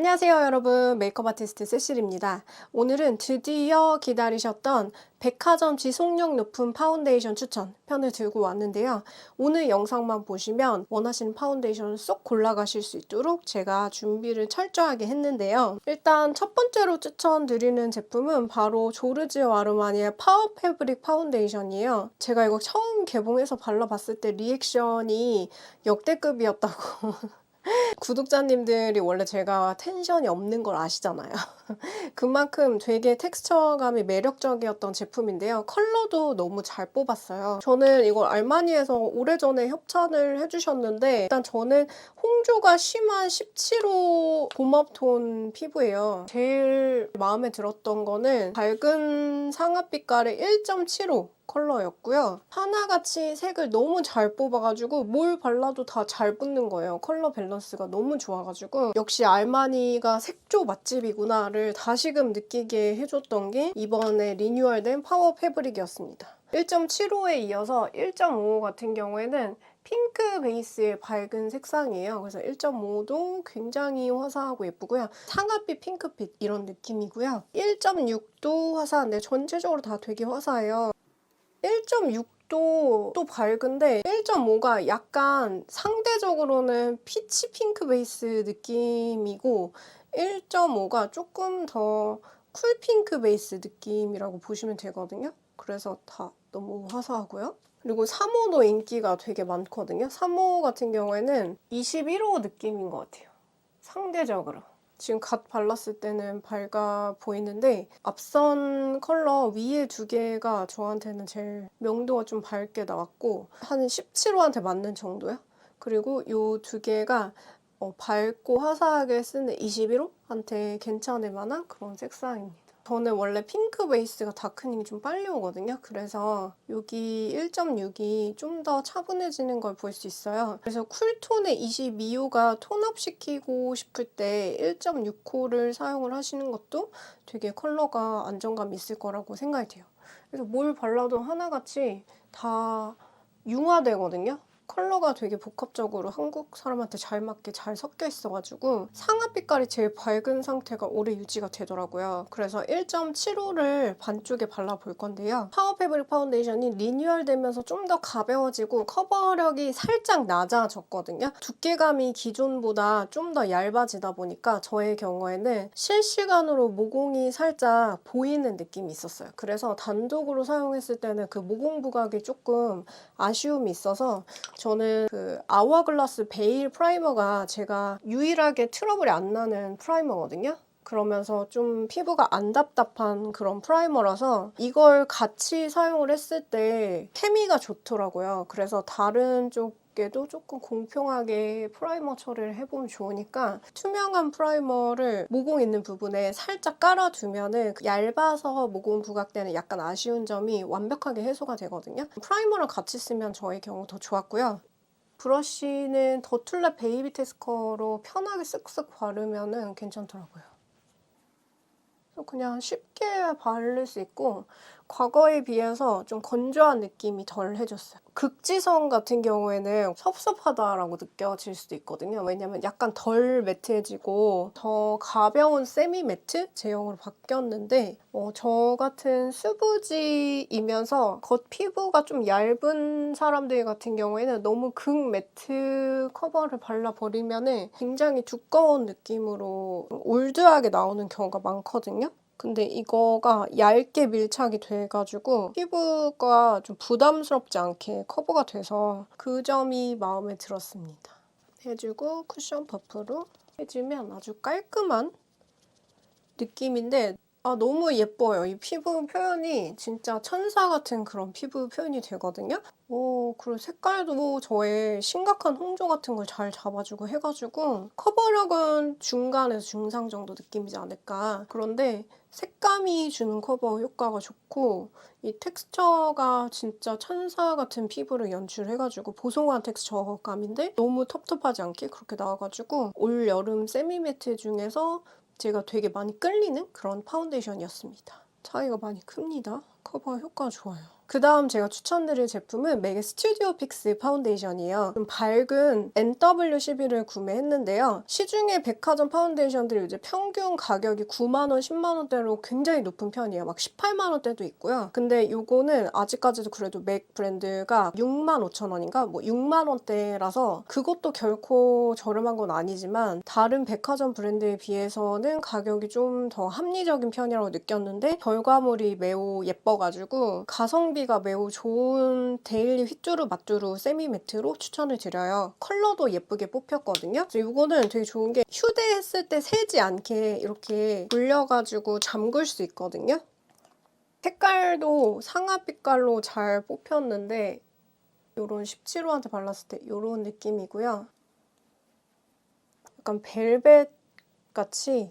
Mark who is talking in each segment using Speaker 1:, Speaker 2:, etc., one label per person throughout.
Speaker 1: 안녕하세요 여러분, 메이크업 아티스트 세실입니다. 오늘은 드디어 기다리셨던 백화점 지속력 높은 파운데이션 추천 편을 들고 왔는데요. 오늘 영상만 보시면 원하시는 파운데이션을 쏙 골라가실 수 있도록 제가 준비를 철저하게 했는데요. 일단 첫 번째로 추천드리는 제품은 바로 조르지오 아르마니의 파워 패브릭 파운데이션이에요. 제가 이거 처음 개봉해서 발라봤을 때 리액션이 역대급이었다고 구독자님들이 원래 제가 텐션이 없는 걸 아시잖아요. 그만큼 되게 텍스처감이 매력적이었던 제품인데요. 컬러도 너무 잘 뽑았어요. 저는 이걸 알마니에서 오래전에 협찬을 해주셨는데 일단 저는 홍조가 심한 17호 봄웜톤 피부예요. 제일 마음에 들었던 거는 밝은 상아빛깔의 1.75 컬러였고요. 하나같이 색을 너무 잘 뽑아가지고 뭘 발라도 다 잘 붙는 거예요. 컬러 밸런스가 너무 좋아가지고 역시 알마니가 색조 맛집이구나를 다시금 느끼게 해줬던 게 이번에 리뉴얼된 파워 패브릭이었습니다. 1.75에 이어서 1.55 같은 경우에는 핑크 베이스의 밝은 색상이에요. 그래서 1.5도 굉장히 화사하고 예쁘고요. 상아빛, 핑크빛 이런 느낌이고요. 1.6도 화사한데 전체적으로 다 되게 화사해요. 1.6도 또 밝은데 1.5가 약간 상대적으로는 피치 핑크 베이스 느낌이고 1.5가 조금 더 쿨핑크 베이스 느낌이라고 보시면 되거든요. 그래서 다 너무 화사하고요. 그리고 3호도 인기가 되게 많거든요. 3호 같은 경우에는 21호 느낌인 것 같아요. 상대적으로. 지금 갓 발랐을 때는 밝아 보이는데 앞선 컬러 위에 두 개가 저한테는 제일 명도가 좀 밝게 나왔고 한 17호한테 맞는 정도요. 그리고 이 두 개가 밝고 화사하게 쓰는 21호한테 괜찮을 만한 그런 색상입니다. 저는 원래 핑크 베이스가 다크닝이 좀 빨리 오거든요. 그래서 여기 1.6이 좀 더 차분해지는 걸 볼 수 있어요. 그래서 쿨톤의 22호가 톤업시키고 싶을 때 1.6호를 사용을 하시는 것도 되게 컬러가 안정감 있을 거라고 생각이 돼요. 그래서 뭘 발라도 하나같이 다 융화되거든요. 컬러가 되게 복합적으로 한국 사람한테 잘 맞게 잘 섞여 있어가지고 상아빛깔이 제일 밝은 상태가 오래 유지가 되더라고요. 그래서 1.75를 반쪽에 발라볼 건데요. 파워 패브릭 파운데이션이 리뉴얼 되면서 좀 더 가벼워지고 커버력이 살짝 낮아졌거든요. 두께감이 기존보다 좀 더 얇아지다 보니까 저의 경우에는 실시간으로 모공이 살짝 보이는 느낌이 있었어요. 그래서 단독으로 사용했을 때는 그 모공 부각이 조금 아쉬움이 있어서 저는 그 아워글라스 베일 프라이머가 제가 유일하게 트러블이 안 나는 프라이머거든요. 그러면서 좀 피부가 안 답답한 그런 프라이머라서 이걸 같이 사용을 했을 때 케미가 좋더라고요. 그래서 다른 쪽에도 조금 공평하게 프라이머 처리를 해보면 좋으니까 투명한 프라이머를 모공 있는 부분에 살짝 깔아두면은 얇아서 모공 부각되는 약간 아쉬운 점이 완벽하게 해소가 되거든요. 프라이머랑 같이 쓰면 저의 경우 더 좋았고요. 브러쉬는 더툴랩 베이비 테스커로 편하게 쓱쓱 바르면 괜찮더라고요. 그냥 쉽게 바를 수 있고 과거에 비해서 좀 건조한 느낌이 덜 해줬어요. 극지성 같은 경우에는 섭섭하다라고 느껴질 수도 있거든요. 왜냐면 약간 덜 매트해지고 더 가벼운 세미 매트 제형으로 바뀌었는데 저 같은 수부지이면서 겉 피부가 좀 얇은 사람들 같은 경우에는 너무 극 매트 커버를 발라버리면 굉장히 두꺼운 느낌으로 올드하게 나오는 경우가 많거든요. 근데 이거가 얇게 밀착이 돼가지고 피부가 좀 부담스럽지 않게 커버가 돼서 그 점이 마음에 들었습니다. 해주고 쿠션 퍼프로 해주면 아주 깔끔한 느낌인데 너무 예뻐요. 이 피부 표현이 진짜 천사 같은 그런 피부 표현이 되거든요. 그리고 색깔도 저의 심각한 홍조 같은 걸 잘 잡아주고 해가지고 커버력은 중간에서 중상 정도 느낌이지 않을까. 그런데 색감이 주는 커버 효과가 좋고 이 텍스처가 진짜 천사 같은 피부를 연출해가지고 보송한 텍스처감인데 너무 텁텁하지 않게 그렇게 나와가지고 올 여름 세미매트 중에서 제가 되게 많이 끌리는 그런 파운데이션이었습니다. 차이가 많이 큽니다. 커버 효과가 좋아요. 그다음 제가 추천드릴 제품은 맥의 스튜디오 픽스 파운데이션이에요. 좀 밝은 NW11을 구매했는데요. 시중에 백화점 파운데이션들이 이제 평균 가격이 9만 원, 10만 원대로 굉장히 높은 편이에요. 막 18만 원대도 있고요. 근데 요거는 아직까지도 그래도 맥 브랜드가 6만 5천 원인가? 뭐 6만 원대라서 그것도 결코 저렴한 건 아니지만 다른 백화점 브랜드에 비해서는 가격이 좀 더 합리적인 편이라고 느꼈는데 결과물이 매우 예뻐가지고 가성비가 매우 좋은 데일리 휘뚜루 마뚜루 세미 매트로 추천을 드려요. 컬러도 예쁘게 뽑혔거든요. 이거는 되게 좋은 게 휴대했을 때 새지 않게 이렇게 돌려가지고 잠글 수 있거든요. 색깔도 상아 빛깔로 잘 뽑혔는데 이런 17호한테 발랐을 때 이런 느낌이고요. 약간 벨벳 같이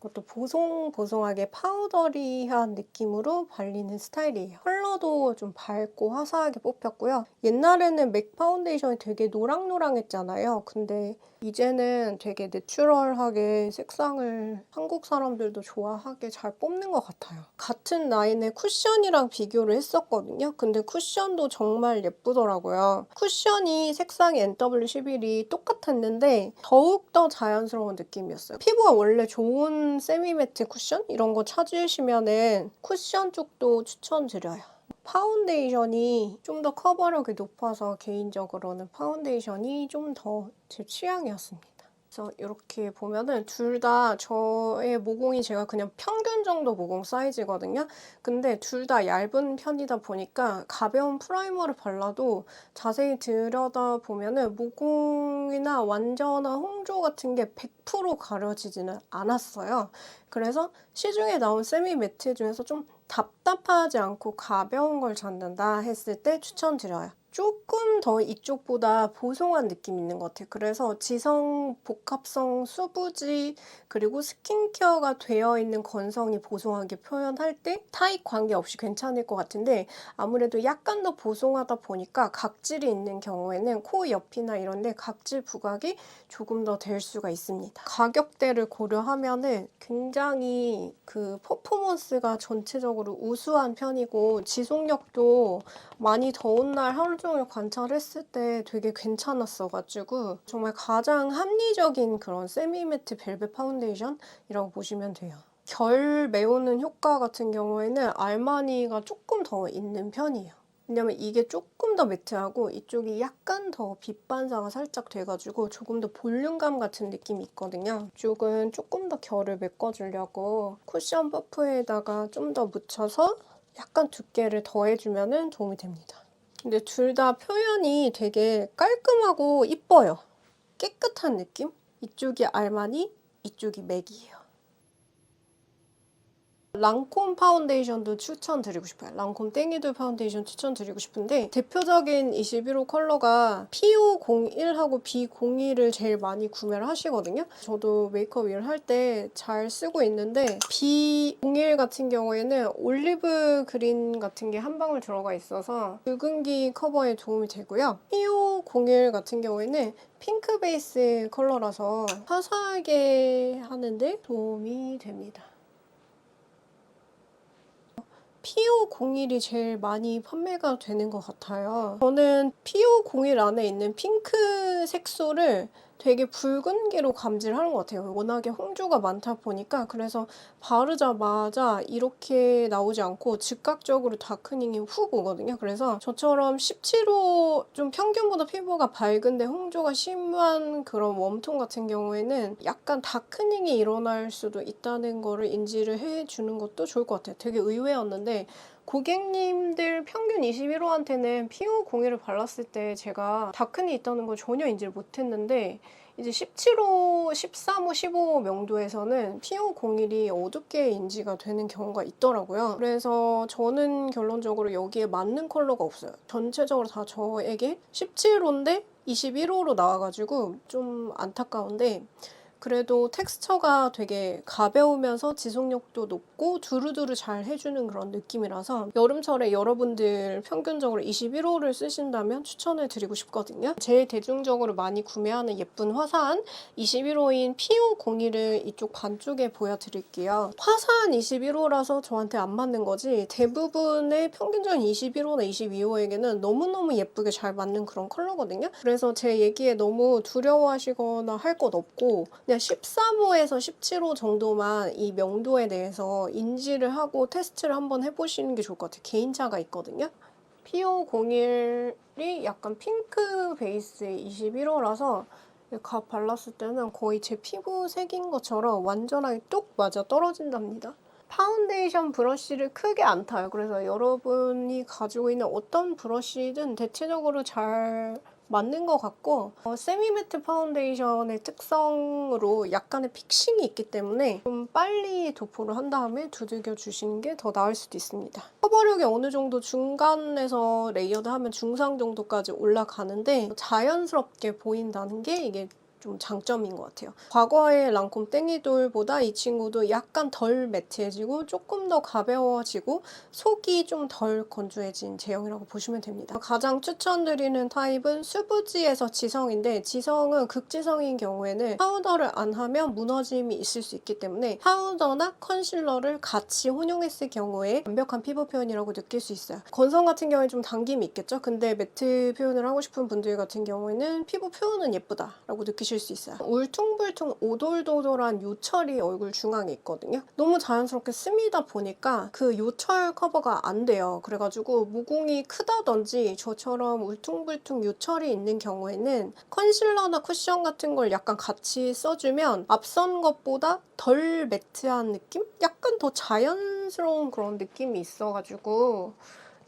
Speaker 1: 그것도 보송보송하게 파우더리한 느낌으로 발리는 스타일이에요. 컬러도 좀 밝고 화사하게 뽑혔고요. 옛날에는 맥 파운데이션이 되게 노랑노랑했잖아요. 근데 이제는 되게 내추럴하게 색상을 한국 사람들도 좋아하게 잘 뽑는 것 같아요. 같은 라인의 쿠션이랑 비교를 했었거든요. 근데 쿠션도 정말 예쁘더라고요. 쿠션이 색상이 NW11이 똑같았는데 더욱더 자연스러운 느낌이었어요. 피부가 원래 좋은 세미매트 쿠션? 이런 거 찾으시면은 쿠션 쪽도 추천드려요. 파운데이션이 좀 더 커버력이 높아서 개인적으로는 파운데이션이 좀 더 제 취향이었습니다. 그래서 이렇게 보면은 둘 다 저의 모공이 제가 그냥 평균 정도 모공 사이즈거든요. 근데 둘 다 얇은 편이다 보니까 가벼운 프라이머를 발라도 자세히 들여다보면은 모공이나 완전한 홍조 같은 게 100% 가려지지는 않았어요. 그래서 시중에 나온 세미 매트 중에서 좀 답답하지 않고 가벼운 걸 찾는다 했을 때 추천드려요. 조금 더 이쪽보다 보송한 느낌이 있는 것 같아요. 그래서 지성, 복합성, 수부지, 그리고 스킨케어가 되어 있는 건성이 보송하게 표현할 때 타입 관계없이 괜찮을 것 같은데 아무래도 약간 더 보송하다 보니까 각질이 있는 경우에는 코 옆이나 이런 데 각질 부각이 조금 더 될 수가 있습니다. 가격대를 고려하면은 굉장히 그 퍼포먼스가 전체적으로 우수한 편이고 지속력도 많이 더운 날 하루 종일 관찰했을 때 되게 괜찮았어가지고 정말 가장 합리적인 그런 세미매트 벨벳 파운데이션이라고 보시면 돼요. 결 메우는 효과 같은 경우에는 알마니가 조금 더 있는 편이에요. 왜냐면 이게 조금 더 매트하고 이쪽이 약간 더 빛 반사가 살짝 돼가지고 조금 더 볼륨감 같은 느낌이 있거든요. 이쪽은 조금 더 결을 메꿔주려고 쿠션 퍼프에다가 좀 더 묻혀서 약간 두께를 더해주면 도움이 됩니다. 근데 둘 다 표현이 되게 깔끔하고 이뻐요. 깨끗한 느낌? 이쪽이 알마니, 이쪽이 맥이에요. 랑콤 파운데이션도 추천드리고 싶어요. 랑콤 땡이돌 파운데이션 추천드리고 싶은데 대표적인 21호 컬러가 P501하고 B01을 제일 많이 구매를 하시거든요. 저도 메이크업 일을 할 때 잘 쓰고 있는데 B01 같은 경우에는 올리브 그린 같은 게 한 방울 들어가 있어서 붉은기 커버에 도움이 되고요. P501 같은 경우에는 핑크 베이스 컬러라서 화사하게 하는데 도움이 됩니다. P501이 제일 많이 판매가 되는 것 같아요. 저는 P501 안에 있는 핑크 색소를 되게 붉은기로 감지를 하는 것 같아요. 워낙에 홍조가 많다 보니까. 그래서 바르자마자 이렇게 나오지 않고 즉각적으로 다크닝이 훅 오거든요. 그래서 저처럼 17호 좀 평균보다 피부가 밝은데 홍조가 심한 그런 웜톤 같은 경우에는 약간 다크닝이 일어날 수도 있다는 거를 인지를 해주는 것도 좋을 것 같아요. 되게 의외였는데 고객님들 평균 21호한테는 P501을 발랐을 때 제가 다크닝이 있다는 걸 전혀 인지를 못했는데 이제 17호, 13호, 15호 명도에서는 P501이 어둡게 인지가 되는 경우가 있더라고요. 그래서 저는 결론적으로 여기에 맞는 컬러가 없어요. 전체적으로 다 저에게 17호인데 21호로 나와가지고 좀 안타까운데 그래도 텍스처가 되게 가벼우면서 지속력도 높고 두루두루 잘 해주는 그런 느낌이라서 여름철에 여러분들 평균적으로 21호를 쓰신다면 추천을 드리고 싶거든요. 제일 대중적으로 많이 구매하는 예쁜 화사한 21호인 P501을 이쪽 반쪽에 보여드릴게요. 화사한 21호라서 저한테 안 맞는 거지 대부분의 평균적인 21호나 22호에게는 너무너무 예쁘게 잘 맞는 그런 컬러거든요. 그래서 제 얘기에 너무 두려워하시거나 할 것 없고 그냥 13호에서 17호 정도만 이 명도에 대해서 인지를 하고 테스트를 한번 해보시는 게 좋을 것 같아요. 개인차가 있거든요. P501이 약간 핑크 베이스의 21호라서 각 발랐을 때는 거의 제 피부색인 것처럼 완전하게 뚝 맞아 떨어진답니다. 파운데이션 브러쉬를 크게 안 타요. 그래서 여러분이 가지고 있는 어떤 브러쉬든 대체적으로 잘 맞는 것 같고 세미매트 파운데이션의 특성으로 약간의 픽싱이 있기 때문에 좀 빨리 도포를 한 다음에 두들겨 주시는 게 더 나을 수도 있습니다. 커버력이 어느 정도 중간에서 레이어드하면 중상 정도까지 올라가는데 자연스럽게 보인다는 게 이게 좀 장점인 것 같아요. 과거의 랑콤 땡이돌보다 이 친구도 약간 덜 매트해지고 조금 더 가벼워지고 속이 좀 덜 건조해진 제형이라고 보시면 됩니다. 가장 추천드리는 타입은 수부지에서 지성인데 지성은 극지성인 경우에는 파우더를 안 하면 무너짐이 있을 수 있기 때문에 파우더나 컨실러를 같이 혼용했을 경우에 완벽한 피부 표현이라고 느낄 수 있어요. 건성 같은 경우에 좀 당김이 있겠죠? 근데 매트 표현을 하고 싶은 분들 같은 경우에는 피부 표현은 예쁘다라고 느끼실 수 있어요. 울퉁불퉁 오돌도돌한 요철이 얼굴 중앙에 있거든요. 너무 자연스럽게 스미다 보니까 그 요철 커버가 안 돼요. 그래가지고 모공이 크다든지 저처럼 울퉁불퉁 요철이 있는 경우에는 컨실러나 쿠션 같은 걸 약간 같이 써주면 앞선 것보다 덜 매트한 느낌? 약간 더 자연스러운 그런 느낌이 있어가지고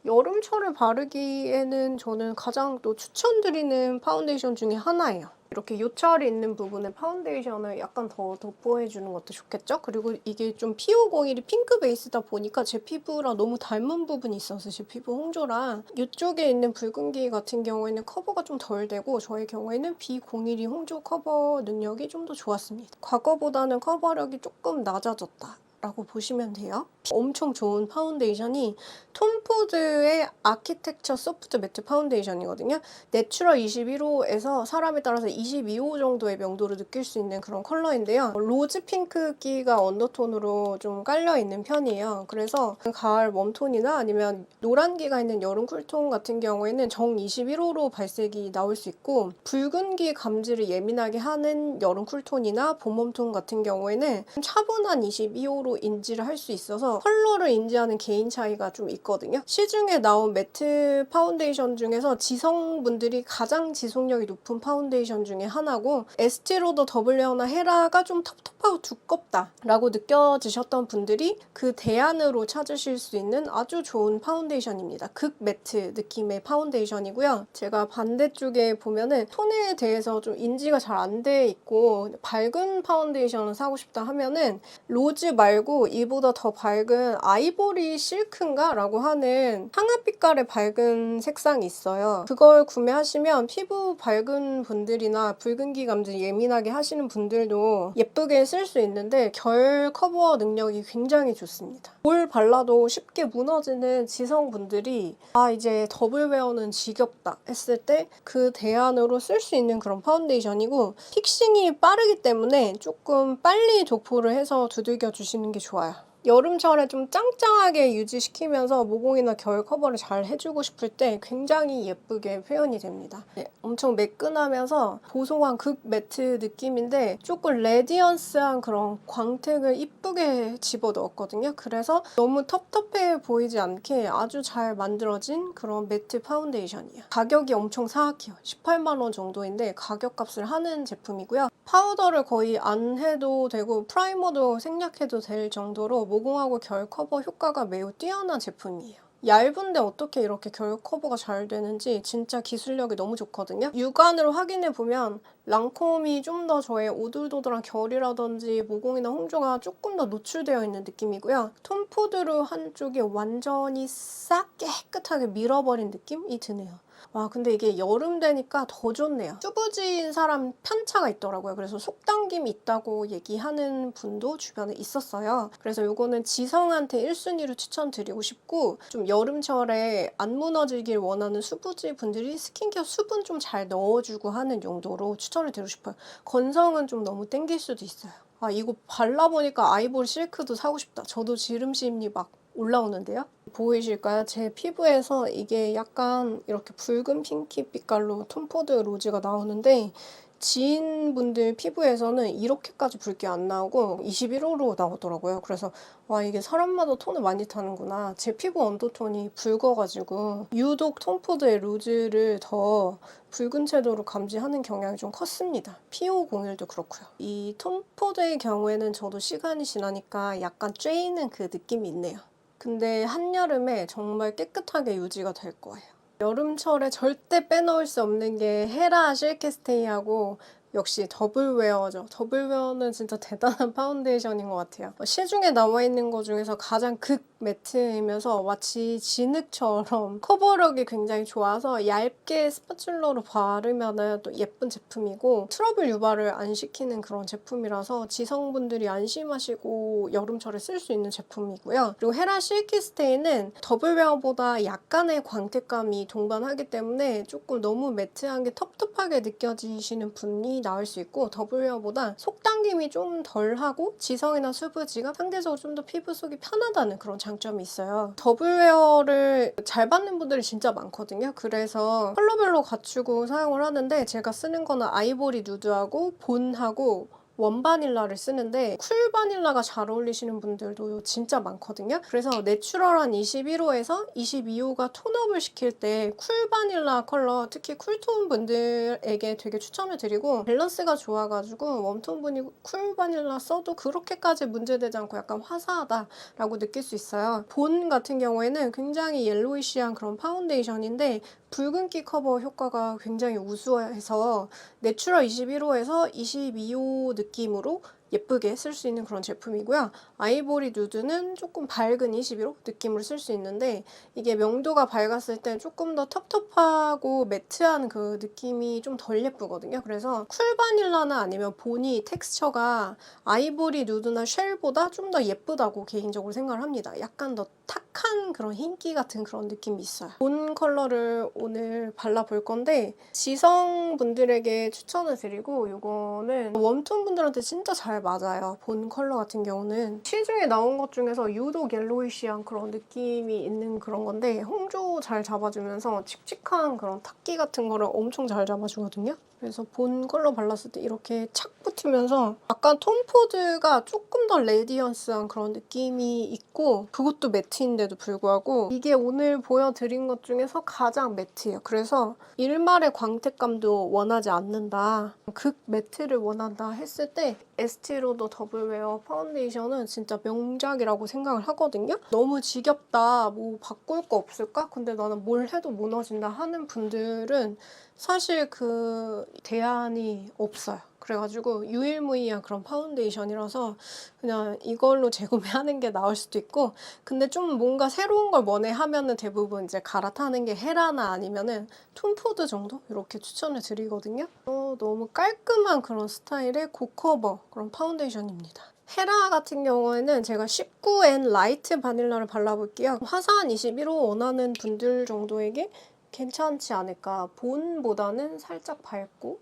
Speaker 1: 여름철에 바르기에는 저는 가장 또 추천드리는 파운데이션 중에 하나예요. 이렇게 요철이 있는 부분에 파운데이션을 약간 더 돋보여주는 것도 좋겠죠? 그리고 이게 좀 P501이 핑크 베이스다 보니까 제 피부랑 너무 닮은 부분이 있어서 제 피부 홍조랑 이쪽에 있는 붉은기 같은 경우에는 커버가 좀 덜 되고 저의 경우에는 B01이 홍조 커버 능력이 좀 더 좋았습니다. 과거보다는 커버력이 조금 낮아졌다 라고 보시면 돼요. 엄청 좋은 파운데이션이 톰포드의 아키텍처 소프트 매트 파운데이션이거든요. 내추럴 21호에서 사람에 따라서 22호 정도의 명도를 느낄 수 있는 그런 컬러인데요. 로즈 핑크기가 언더톤으로 좀 깔려있는 편이에요. 그래서 가을 웜톤이나 아니면 노란기가 있는 여름 쿨톤 같은 경우에는 정 21호로 발색이 나올 수 있고 붉은기 감지를 예민하게 하는 여름 쿨톤이나 봄 웜톤 같은 경우에는 차분한 22호로 인지를 할 수 있어서 컬러를 인지하는 개인 차이가 좀 있거든요. 시중에 나온 매트 파운데이션 중에서 지성분들이 가장 지속력이 높은 파운데이션 중에 하나고 에스티로더 더블레어나 헤라가 좀 텁텁하고 두껍다 라고 느껴지셨던 분들이 그 대안으로 찾으실 수 있는 아주 좋은 파운데이션입니다. 극 매트 느낌의 파운데이션이고요. 제가 반대쪽에 보면은 톤에 대해서 좀 인지가 잘 안 돼 있고 밝은 파운데이션을 사고 싶다 하면은 로즈 말고 이보다 더 밝은 아이보리 실크인가? 라고 하는 상아빛깔의 밝은 색상이 있어요. 그걸 구매하시면 피부 밝은 분들이나 붉은기 감지 예민하게 하시는 분들도 예쁘게 쓸 수 있는데 결 커버 능력이 굉장히 좋습니다. 뭘 발라도 쉽게 무너지는 지성분들이 이제 더블웨어는 지겹다 했을 때 그 대안으로 쓸 수 있는 그런 파운데이션이고 픽싱이 빠르기 때문에 조금 빨리 도포를 해서 두들겨 주시는 게 좋아요. 여름철에 좀 짱짱하게 유지시키면서 모공이나 결 커버를 잘 해주고 싶을 때 굉장히 예쁘게 표현이 됩니다. 엄청 매끈하면서 보송한 극 매트 느낌인데 조금 레디언스한 그런 광택을 이쁘게 집어넣었거든요. 그래서 너무 텁텁해 보이지 않게 아주 잘 만들어진 그런 매트 파운데이션이에요. 가격이 엄청 사악해요. 18만 원 정도인데 가격값을 하는 제품이고요. 파우더를 거의 안 해도 되고 프라이머도 생략해도 될 정도로 모공하고 결 커버 효과가 매우 뛰어난 제품이에요. 얇은데 어떻게 이렇게 결 커버가 잘 되는지 진짜 기술력이 너무 좋거든요. 육안으로 확인해보면 랑콤이 좀 더 저의 오돌도돌한 결이라든지 모공이나 홍조가 조금 더 노출되어 있는 느낌이고요. 톰포드로 한쪽이 완전히 싹 깨끗하게 밀어버린 느낌이 드네요. 와, 근데 이게 여름 되니까 더 좋네요. 수부지인 사람 편차가 있더라고요. 그래서 속당김이 있다고 얘기하는 분도 주변에 있었어요. 그래서 요거는 지성한테 1순위로 추천드리고 싶고, 좀 여름철에 안 무너지길 원하는 수부지 분들이 스킨케어 수분 좀 잘 넣어주고 하는 용도로 추천을 드리고 싶어요. 건성은 좀 너무 땡길 수도 있어요. 아, 이거 발라보니까 아이보리 실크도 사고 싶다. 저도 지름심이 막 올라오는데요. 보이실까요? 제 피부에서 이게 약간 이렇게 붉은 핑키 빛깔로 톰포드 로즈가 나오는데, 지인분들 피부에서는 이렇게까지 붉게 안 나오고 21호로 나오더라고요. 그래서 와, 이게 사람마다 톤을 많이 타는구나. 제 피부 언더톤이 붉어가지고 유독 톰포드의 로즈를 더 붉은 채도로 감지하는 경향이 좀 컸습니다. PO01도 그렇고요. 이 톰포드의 경우에는 저도 시간이 지나니까 약간 쬐이는 그 느낌이 있네요. 근데 한여름에 정말 깨끗하게 유지가 될 거예요. 여름철에 절대 빼놓을 수 없는 게 헤라 실키스테이하고 역시 더블웨어죠. 더블웨어는 진짜 대단한 파운데이션인 것 같아요. 시중에 나와 있는 것 중에서 가장 극 매트이면서 마치 진흙처럼 커버력이 굉장히 좋아서 얇게 스파츌러로 바르면 또 예쁜 제품이고, 트러블 유발을 안 시키는 그런 제품이라서 지성분들이 안심하시고 여름철에 쓸 수 있는 제품이고요. 그리고 헤라 실키스테이는 더블웨어보다 약간의 광택감이 동반하기 때문에 조금 너무 매트한 게 텁텁하게 느껴지시는 분이 나올 수 있고, 더블웨어보다 속당김이 좀 덜하고 지성이나 수부지가 상대적으로 좀 더 피부 속이 편하다는 그런 장점이 있어요. 더블웨어를 잘 받는 분들이 진짜 많거든요. 그래서 컬러별로 갖추고 사용을 하는데, 제가 쓰는 거는 아이보리 누드하고 본하고 원바닐라를 쓰는데, 쿨 바닐라가 잘 어울리시는 분들도 진짜 많거든요. 그래서 내추럴한 21호에서 22호가 톤업을 시킬 때 쿨 바닐라 컬러, 특히 쿨톤 분들에게 되게 추천을 드리고, 밸런스가 좋아가지고 웜톤 분이 쿨 바닐라 써도 그렇게까지 문제되지 않고 약간 화사하다라고 느낄 수 있어요. 본 같은 경우에는 굉장히 옐로이시한 그런 파운데이션인데 붉은기 커버 효과가 굉장히 우수해서 내추럴 21호에서 22호 느낌으로 예쁘게 쓸 수 있는 그런 제품이고요. 아이보리 누드는 조금 밝은 21호 느낌으로 쓸 수 있는데, 이게 명도가 밝았을 때 조금 더 텁텁하고 매트한 그 느낌이 좀 덜 예쁘거든요. 그래서 쿨 바닐라나 아니면 보니 텍스처가 아이보리 누드나 쉘보다 좀 더 예쁘다고 개인적으로 생각을 합니다. 약간 더 탁한 그런 흰기 같은 그런 느낌이 있어요. 본 컬러를 오늘 발라볼 건데, 지성분들에게 추천을 드리고, 이거는 웜톤 분들한테 진짜 잘 맞아요. 본 컬러 같은 경우는 시중에 나온 것 중에서 유독 옐로이시한 그런 느낌이 있는 그런 건데, 홍조 잘 잡아주면서 칙칙한 그런 탁기 같은 거를 엄청 잘 잡아주거든요. 그래서 본 컬러 발랐을 때 이렇게 착 붙으면서 약간 톰포드가 조금 더 레디언스한 그런 느낌이 있고, 그것도 매트인데도 불구하고 이게 오늘 보여드린 것 중에서 가장 매트예요. 그래서 일말의 광택감도 원하지 않는다, 극 매트를 원한다 했을 때 에스티로더 더블웨어 파운데이션은 진짜 명작이라고 생각을 하거든요. 너무 지겹다, 뭐 바꿀 거 없을까? 근데 나는 뭘 해도 무너진다 하는 분들은 사실 그 대안이 없어요. 그래가지고 유일무이한 그런 파운데이션이라서 그냥 이걸로 재구매하는 게 나을 수도 있고, 근데 좀 뭔가 새로운 걸 원해 하면은 대부분 이제 갈아타는 게 헤라나 아니면은 톰포드 정도 이렇게 추천을 드리거든요. 너무 깔끔한 그런 스타일의 고커버 그런 파운데이션입니다. 헤라 같은 경우에는 제가 19N 라이트 바닐라를 발라볼게요. 화사한 21호 원하는 분들 정도에게 괜찮지 않을까. 본보다는 살짝 밝고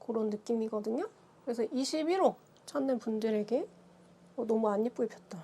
Speaker 1: 그런 느낌이거든요. 그래서 21호 찾는 분들에게 너무 안 예쁘게 폈다.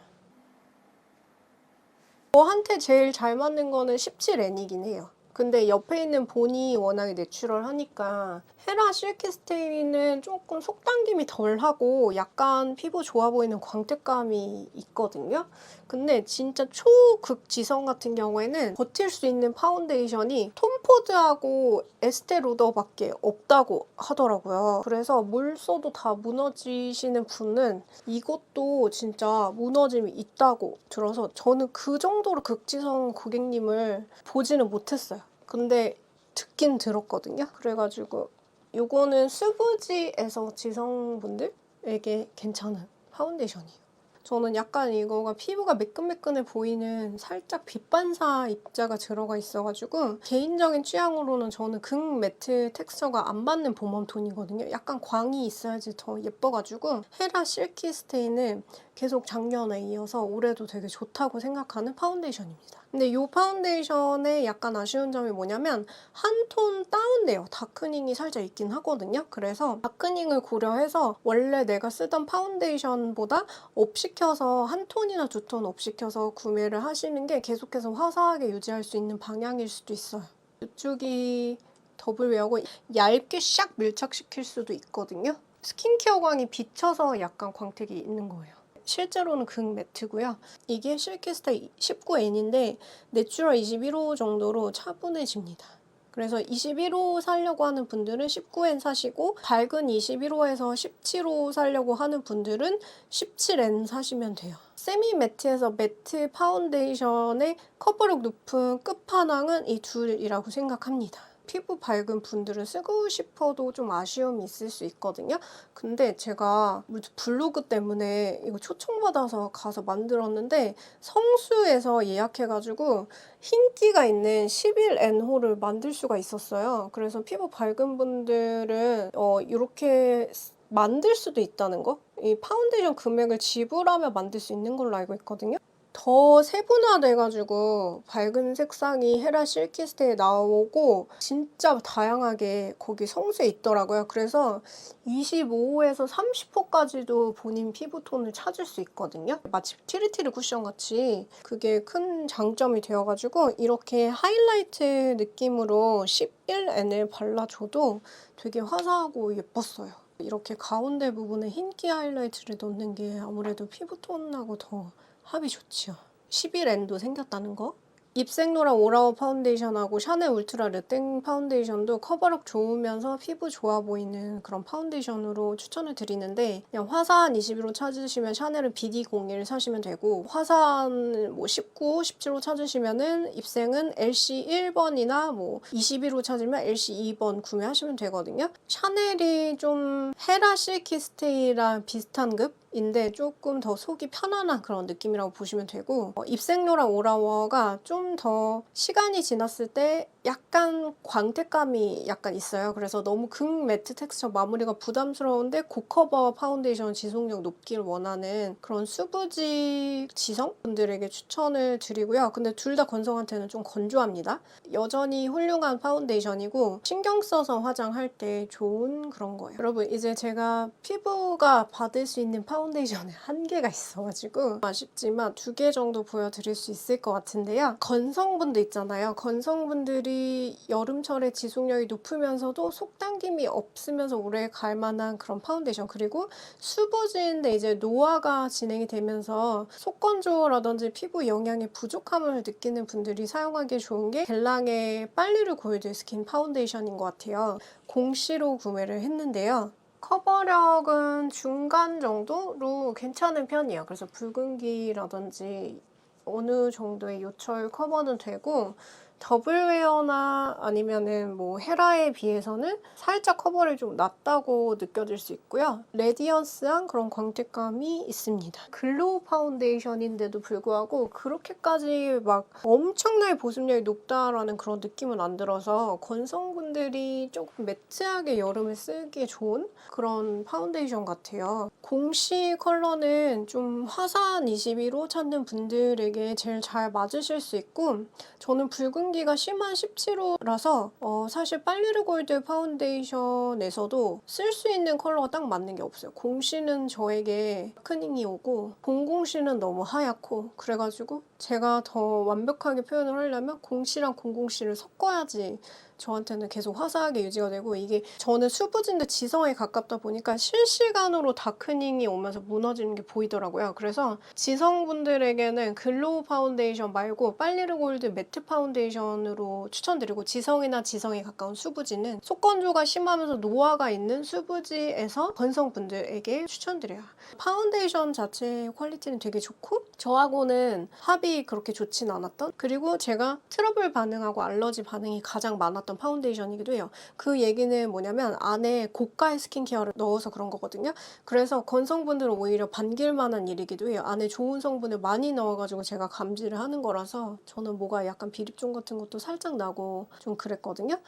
Speaker 1: 저한테 제일 잘 맞는 거는 17N이긴 해요. 근데 옆에 있는 본이 워낙에 내추럴하니까 헤라 실키스테이는 조금 속당김이 덜하고 약간 피부 좋아 보이는 광택감이 있거든요. 근데 진짜 초극 지성 같은 경우에는 버틸 수 있는 파운데이션이 톰포드하고 에스테 로더밖에 없다고 하더라고요. 그래서 뭘 써도 다 무너지시는 분은 이것도 진짜 무너짐이 있다고 들어서 저는 그 정도로 극지성 고객님을 보지는 못했어요. 근데 듣긴 들었거든요. 그래가지고 요거는 수부지에서 지성분들에게 괜찮은 파운데이션이에요. 저는 약간 이거가 피부가 매끈매끈해 보이는 살짝 빛 반사 입자가 들어가 있어가지고 개인적인 취향으로는 저는 극 매트 텍스처가 안 받는 봄웜톤이거든요. 약간 광이 있어야지 더 예뻐가지고 헤라 실키 스테이는 계속 작년에 이어서 올해도 되게 좋다고 생각하는 파운데이션입니다. 근데 이 파운데이션의 약간 아쉬운 점이 뭐냐면 한 톤 다운돼요. 다크닝이 살짝 있긴 하거든요. 그래서 다크닝을 고려해서 원래 내가 쓰던 파운데이션보다 업시켜서 한 톤이나 두 톤 업시켜서 구매를 하시는 게 계속해서 화사하게 유지할 수 있는 방향일 수도 있어요. 이쪽이 더블웨어고 얇게 샥 밀착시킬 수도 있거든요. 스킨케어 광이 비쳐서 약간 광택이 있는 거예요. 실제로는 극 매트고요. 이게 실키스테이 19N인데 내추럴 21호 정도로 차분해집니다. 그래서 21호 사려고 하는 분들은 19N 사시고 밝은 21호에서 17호 사려고 하는 분들은 17N 사시면 돼요. 세미 매트에서 매트 파운데이션의 커버력 높은 끝판왕은 이 둘이라고 생각합니다. 피부 밝은 분들은 쓰고 싶어도 좀 아쉬움이 있을 수 있거든요. 근데 제가 블로그 때문에 이거 초청받아서 가서 만들었는데 성수에서 예약해가지고 흰기가 있는 11N호를 만들 수가 있었어요. 그래서 피부 밝은 분들은 이렇게 만들 수도 있다는 거? 이 파운데이션 금액을 지불하며 만들 수 있는 걸로 알고 있거든요. 더 세분화돼가지고 밝은 색상이 헤라 실키스테이에 나오고 진짜 다양하게 거기 성수에 있더라고요. 그래서 25호에서 30호까지도 본인 피부톤을 찾을 수 있거든요. 마치 티리티리 쿠션같이 그게 큰 장점이 되어가지고 이렇게 하이라이트 느낌으로 11N을 발라줘도 되게 화사하고 예뻤어요. 이렇게 가운데 부분에 흰기 하이라이트를 넣는 게 아무래도 피부톤하고 더 합이 좋지요. 11N도 생겼다는 거. 입생로랑 오라워 파운데이션하고 샤넬 울트라 르땡 파운데이션도 커버력 좋으면서 피부 좋아 보이는 그런 파운데이션으로 추천을 드리는데 그냥 화사한 21호 찾으시면 샤넬은 BD01 사시면 되고 화사한 뭐 19호, 17호 찾으시면은 입생은 LC 1번이나 뭐 21호 찾으면 LC 2번 구매하시면 되거든요. 샤넬이 좀 헤라 실키 스테이랑 비슷한 급? 인데 조금 더 속이 편안한 그런 느낌이라고 보시면 되고 입생로랑 오라워가 좀 더 시간이 지났을 때 약간 광택감이 약간 있어요. 그래서 너무 극 매트 텍스처 마무리가 부담스러운데 고커버 파운데이션 지속력 높기를 원하는 그런 수부지 지성 분들에게 추천을 드리고요. 근데 둘 다 건성한테는 좀 건조합니다. 여전히 훌륭한 파운데이션이고 신경 써서 화장할 때 좋은 그런 거예요. 여러분 이제 제가 피부가 받을 수 있는 파운데이션에 한계가 있어가지고 아쉽지만 2개 정도 보여드릴 수 있을 것 같은데요. 건성분들 있잖아요. 건성분들이 여름철에 지속력이 높으면서도 속당김이 없으면서 오래 갈 만한 그런 파운데이션 그리고 수부지인데 이제 노화가 진행이 되면서 속건조라든지 피부 영양의 부족함을 느끼는 분들이 사용하기 좋은 게 벨랑의 빨리르 골드 스킨 파운데이션인 것 같아요. 공시로 구매를 했는데요. 커버력은 중간 정도로 괜찮은 편이에요. 그래서 붉은기라든지 어느 정도의 요철 커버는 되고 더블웨어나 아니면은 뭐 헤라에 비해서는 살짝 커버를 좀 낮다고 느껴질 수 있고요. 레디언스한 그런 광택감이 있습니다. 글로우 파운데이션인데도 불구하고 그렇게까지 막 엄청나게 보습력이 높다라는 그런 느낌은 안 들어서 건성분들이 조금 매트하게 여름에 쓰기에 좋은 그런 파운데이션 같아요. 공시 컬러는 좀 화사한 21호 찾는 분들에게 제일 잘 맞으실 수 있고 저는 붉은기가 심한 17호라서 사실 빨리르 골드 파운데이션에서도 쓸 수 있는 컬러가 딱 맞는 게 없어요. 공시는 저에게 크닝이 오고 00C는 너무 하얗고 그래가지고 제가 더 완벽하게 표현을 하려면 공시랑 00C를 섞어야지 저한테는 계속 화사하게 유지가 되고 이게 저는 수부진데 지성에 가깝다 보니까 실시간으로 다크닝이 오면서 무너지는 게 보이더라고요. 그래서 지성분들에게는 글로우 파운데이션 말고 빨리르 골드 매트 파운데이션으로 추천드리고 지성이나 지성에 가까운 수부지는 속건조가 심하면서 노화가 있는 수부지에서 건성분들에게 추천드려요. 파운데이션 자체의 퀄리티는 되게 좋고 저하고는 합이 합이 그렇게 좋진 않았던, 그리고 제가 트러블 반응하고 알러지 반응이 가장 많았던 파운데이션이기도 해요. 그 얘기는 뭐냐면 안에 고가의 스킨케어를 넣어서 그런 거거든요. 그래서 건성분들은 오히려 반길 만한 일이기도 해요. 안에 좋은 성분을 많이 넣어가지고 제가 감지를 하는 거라서 저는 뭐가 약간 비립종 같은 것도 살짝 나고 좀 그랬거든요.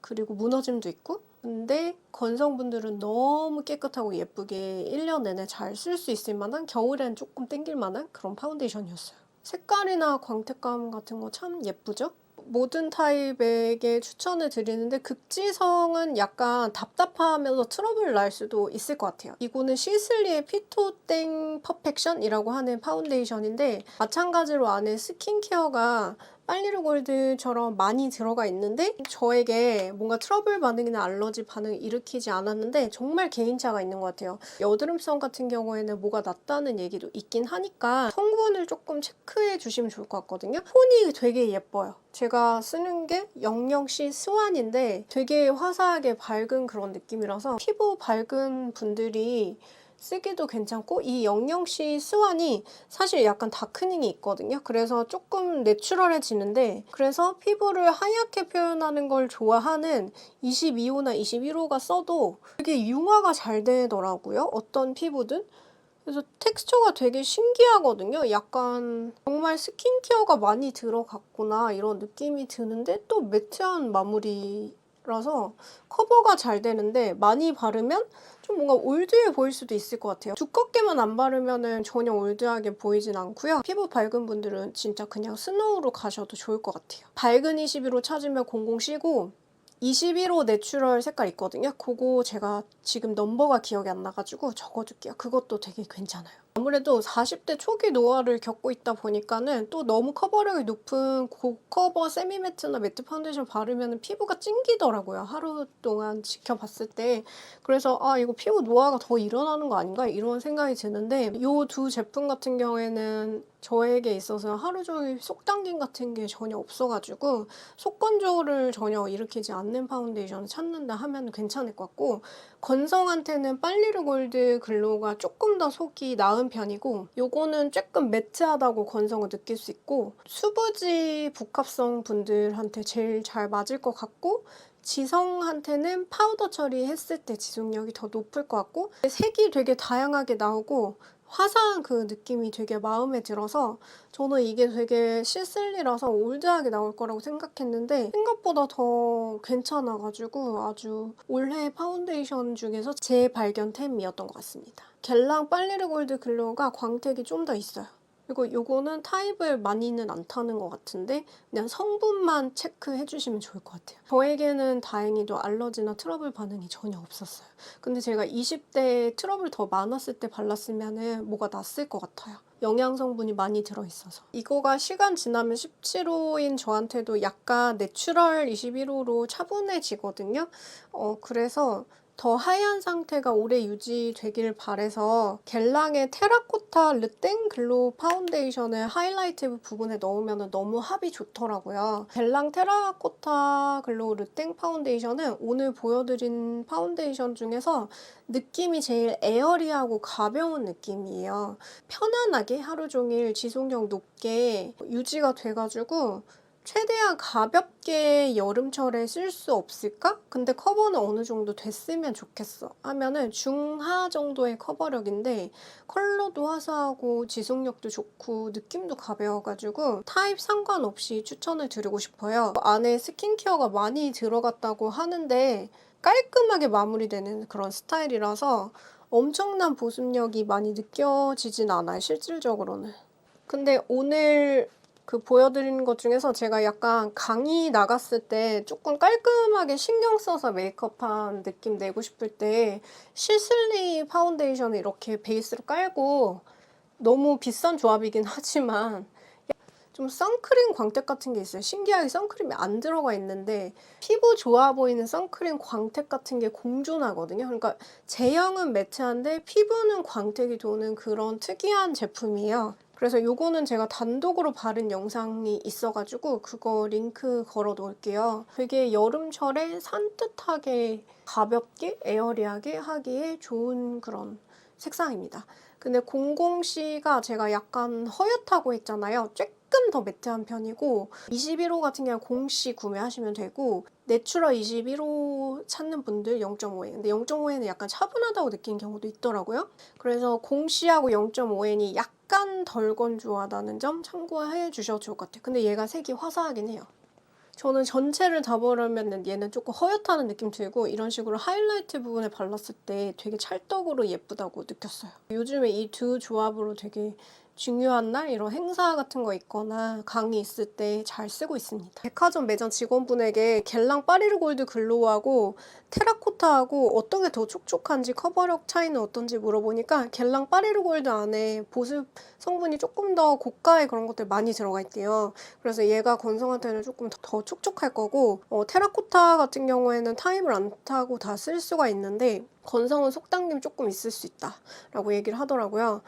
Speaker 1: 그리고 무너짐도 있고. 근데 건성분들은 너무 깨끗하고 예쁘게 1년 내내 잘 쓸 수 있을 만한, 겨울엔 조금 땡길 만한 그런 파운데이션이었어요. 색깔이나 광택감 같은 거 참 예쁘죠? 모든 타입에게 추천을 드리는데 극지성은 약간 답답하면서 트러블 날 수도 있을 것 같아요. 이거는 시슬리의 피토땡 퍼펙션이라고 하는 파운데이션인데, 마찬가지로 안에 스킨케어가 빨리르골드처럼 많이 들어가 있는데 저에게 뭔가 트러블 반응이나 알러지 반응을 일으키지 않았는데 정말 개인차가 있는 것 같아요. 여드름성 같은 경우에는 뭐가 낫다는 얘기도 있긴 하니까 성분을 조금 체크해 주시면 좋을 것 같거든요. 톤이 되게 예뻐요. 제가 쓰는 게 00C 스완인데 되게 화사하게 밝은 그런 느낌이라서 피부 밝은 분들이 쓰기도 괜찮고, 이 00C 스완이 사실 약간 다크닝이 있거든요. 그래서 조금 내추럴해지는데, 그래서 피부를 하얗게 표현하는 걸 좋아하는 22호나 21호가 써도 되게 융화가 잘 되더라고요. 어떤 피부든. 그래서 텍스처가 되게 신기하거든요. 약간 정말 스킨케어가 많이 들어갔구나 이런 느낌이 드는데 또 매트한 마무리라서 커버가 잘 되는데, 많이 바르면 좀 뭔가 올드해 보일 수도 있을 것 같아요. 두껍게만 안 바르면 전혀 올드하게 보이진 않고요. 피부 밝은 분들은 진짜 그냥 스노우로 가셔도 좋을 것 같아요. 밝은 21호 찾으면 00C고 21호 내추럴 색깔 있거든요. 그거 제가 지금 넘버가 기억이 안 나가지고 적어둘게요. 그것도 되게 괜찮아요. 아무래도 40대 초기 노화를 겪고 있다 보니까는 또 너무 커버력이 높은 고커버 세미매트나 매트 파운데이션 바르면 피부가 찡기더라고요. 하루 동안 지켜봤을 때. 그래서 이거 피부 노화가 더 일어나는 거 아닌가 이런 생각이 드는데, 이 두 제품 같은 경우에는 저에게 있어서 하루 종일 속당김 같은 게 전혀 없어가지고 속건조를 전혀 일으키지 않는 파운데이션을 찾는다 하면 괜찮을 것 같고, 건성한테는 빨리르골드 글로우가 조금 더 속이 나은 편이고, 요거는 조금 매트하다고 건성을 느낄 수 있고, 수부지 복합성 분들한테 제일 잘 맞을 것 같고, 지성한테는 파우더 처리했을 때 지속력이 더 높을 것 같고, 색이 되게 다양하게 나오고 화사한 그 느낌이 되게 마음에 들어서 저는 이게 되게 시슬리라서 올드하게 나올 거라고 생각했는데 생각보다 더 괜찮아가지고 아주 올해 파운데이션 중에서 제 발견템이었던 것 같습니다. 겔랑 빨리르골드 글로우가 광택이 좀 더 있어요. 그리고 요거는 타입을 많이는 안 타는 것 같은데 그냥 성분만 체크해 주시면 좋을 것 같아요. 저에게는 다행히도 알러지나 트러블 반응이 전혀 없었어요. 근데 제가 20대에 트러블 더 많았을 때 발랐으면 뭐가 났을 것 같아요. 영양 성분이 많이 들어있어서. 이거가 시간 지나면 17호인 저한테도 약간 내추럴 21호로 차분해지거든요. 그래서 더 하얀 상태가 오래 유지되길 바래서 겔랑의 테라코타 르땡 글로우 파운데이션을 하이라이트 부분에 넣으면 너무 합이 좋더라고요. 겔랑 테라코타 글로우 르땡 파운데이션은 오늘 보여드린 파운데이션 중에서 느낌이 제일 에어리하고 가벼운 느낌이에요. 편안하게 하루 종일 지속력 높게 유지가 돼가지고 최대한 가볍게 여름철에 쓸 수 없을까? 근데 커버는 어느 정도 됐으면 좋겠어 하면은 중하 정도의 커버력인데 컬러도 화사하고 지속력도 좋고 느낌도 가벼워가지고 타입 상관없이 추천을 드리고 싶어요. 안에 스킨케어가 많이 들어갔다고 하는데 깔끔하게 마무리되는 그런 스타일이라서 엄청난 보습력이 많이 느껴지진 않아요, 실질적으로는. 근데 오늘 보여드리는 것 중에서 제가 약간 강의 나갔을 때 조금 깔끔하게 신경 써서 메이크업한 느낌 내고 싶을 때 시슬리 파운데이션을 이렇게 베이스로 깔고, 너무 비싼 조합이긴 하지만 좀 선크림 광택 같은 게 있어요. 신기하게 선크림이 안 들어가 있는데 피부 좋아 보이는 선크림 광택 같은 게 공존하거든요. 그러니까 제형은 매트한데 피부는 광택이 도는 그런 특이한 제품이에요. 그래서 요거는 제가 단독으로 바른 영상이 있어가지고 그거 링크 걸어 놓을게요. 되게 여름철에 산뜻하게 가볍게 에어리하게 하기에 좋은 그런 색상입니다. 근데 00C가 제가 약간 허옇다고 했잖아요. 조금 더 매트한 편이고 21호 같은 경우는 공시 구매하시면 되고 내추럴 21호 찾는 분들 0.5N 근데 0.5N은 약간 차분하다고 느낀 경우도 있더라고요. 그래서 공시하고 0.5N이 약간 덜 건조하다는 점 참고해 주셔도 좋을 것 같아요. 근데 얘가 색이 화사하긴 해요. 저는 전체를 다 바르면 얘는 조금 허옇다는 느낌 들고 이런 식으로 하이라이트 부분에 발랐을 때 되게 찰떡으로 예쁘다고 느꼈어요. 요즘에 이 두 조합으로 되게 중요한 날 이런 행사 같은 거 있거나 강의 있을 때 잘 쓰고 있습니다. 백화점 매장 직원분에게 겔랑 파리르 골드 글로우하고 테라코타하고 어떤 게 더 촉촉한지 커버력 차이는 어떤지 물어보니까 겔랑 파리르 골드 안에 보습 성분이 조금 더 고가의 그런 것들 많이 들어가 있대요. 그래서 얘가 건성한테는 조금 더 촉촉할 거고 테라코타 같은 경우에는 타입을 안 타고 다 쓸 수가 있는데 건성은 속당김이 조금 있을 수 있다 라고 얘기를 하더라고요.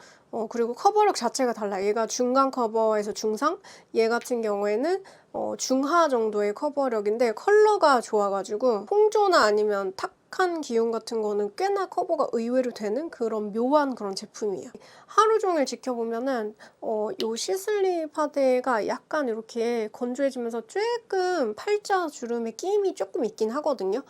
Speaker 1: 그리고 커버력 자체가 달라요. 얘가 중간 커버에서 중상, 얘 같은 경우에는 중하 정도의 커버력인데 컬러가 좋아가지고 홍조나 아니면 탁한 기운 같은 거는 꽤나 커버가 의외로 되는 그런 묘한 그런 제품이에요. 하루 종일 지켜보면은 요 시슬리 파데가 약간 이렇게 건조해지면서 조금 팔자 주름에 끼임이 조금 있긴 하거든요.